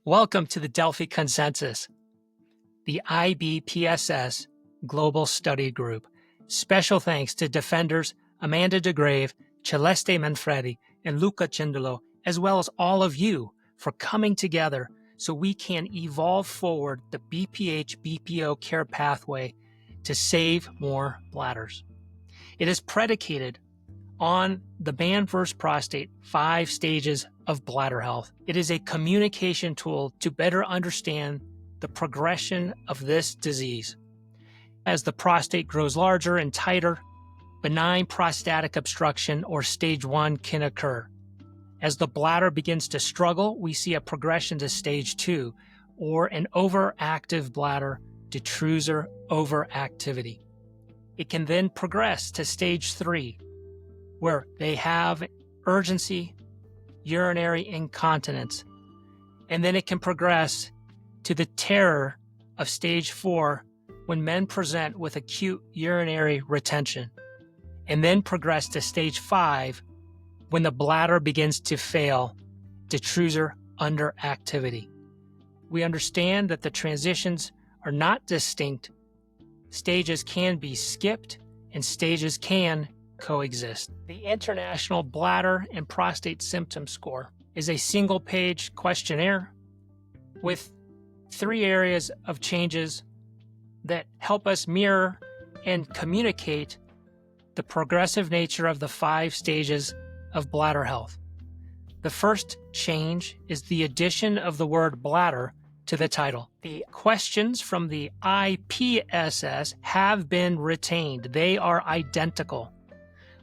Welcome to the Delphi Consensus, the IBPSS Global Study Group. Special thanks to defenders Amanda Degraeve, Celeste Manfredi, and Luca Cindolo, as well as all of you for coming together so we can evolve forward the BPH-BPO care pathway to save more bladders. It is predicated on the Man vs. Prostate 5 stages of bladder health. It is a communication tool to better understand the progression of this disease. As the prostate grows larger and tighter, benign prostatic obstruction or stage 1 can occur. As the bladder begins to struggle, we see a progression to stage 2 or an overactive bladder detrusor overactivity. It can then progress to stage 3, where they have urgency, urinary incontinence, and then it can progress to the terror of stage 4 when men present with acute urinary retention, and then progress to stage 5 when the bladder begins to fail, detrusor underactivity. We understand that the transitions are not distinct. Stages can be skipped and stages can coexist. The International Bladder and Prostate Symptom Score is a single-page questionnaire with 3 areas of changes that help us mirror and communicate the progressive nature of the 5 stages of bladder health. The first change is the addition of the word bladder to the title. The questions from the IBPSS have been retained. They are identical.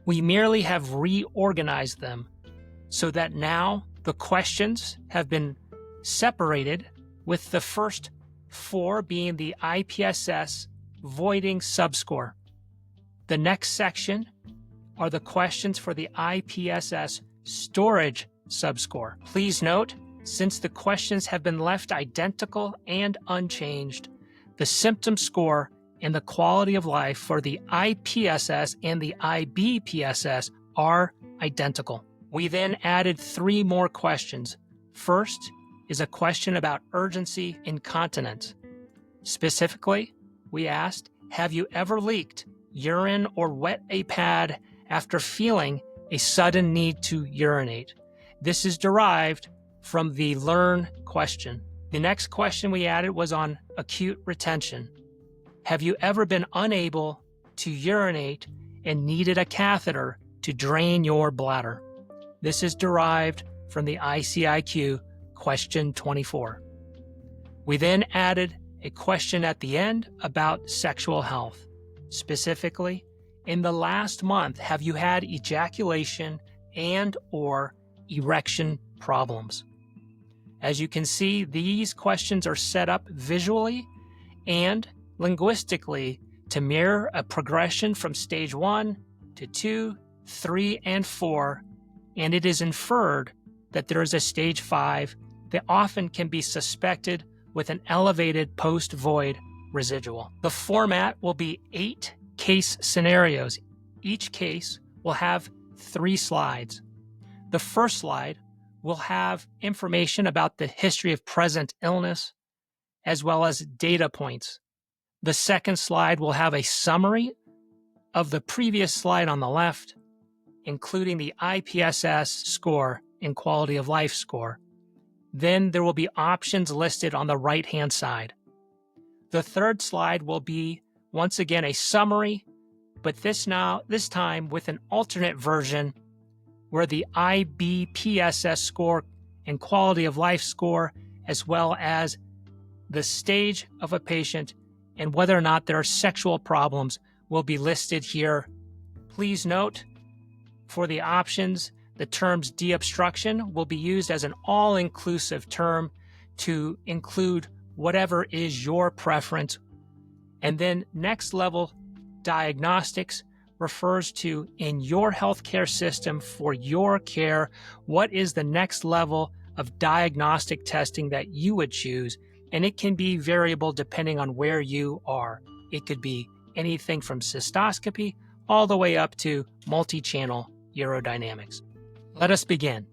We merely have reorganized them so that now the questions have been separated, with the first 4 being the IBPSS voiding subscore. The next section are the questions for the IBPSS storage subscore. Please note, since the questions have been left identical and unchanged, the symptom score and the quality of life for the IBPSS and the IBPSS are identical. We then added 3 more questions. First is a question about urgency incontinence. Specifically, we asked, have you ever leaked urine or wet a pad after feeling a sudden need to urinate? This is derived from the learn question. The next question we added was on acute retention. Have you ever been unable to urinate and needed a catheter to drain your bladder? This is derived from the ICIQ question 24. We then added a question at the end about sexual health. Specifically, in the last month, have you had ejaculation and/or erection problems? As you can see, these questions are set up visually and linguistically to mirror a progression from stage 1 to 2, 3, and 4, and it is inferred that there is a stage 5 that often can be suspected with an elevated post-void residual. The format will be 8 case scenarios. Each case will have 3 slides. The first slide will have information about the history of present illness, as well as data points. The second slide will have a summary of the previous slide on the left, including the IBPSS score and quality of life score. Then there will be options listed on the right-hand side. The third slide will be, once again, a summary, but this time with an alternate version where the IBPSS score and quality of life score, as well as the stage of a patient and whether or not there are sexual problems, will be listed here. Please note, for the options, the terms deobstruction will be used as an all-inclusive term to include whatever is your preference. And then next level diagnostics refers to, in your healthcare system for your care, what is the next level of diagnostic testing that you would choose. And it can be variable depending on where you are. It could be anything from cystoscopy all the way up to multi-channel urodynamics. Let us begin.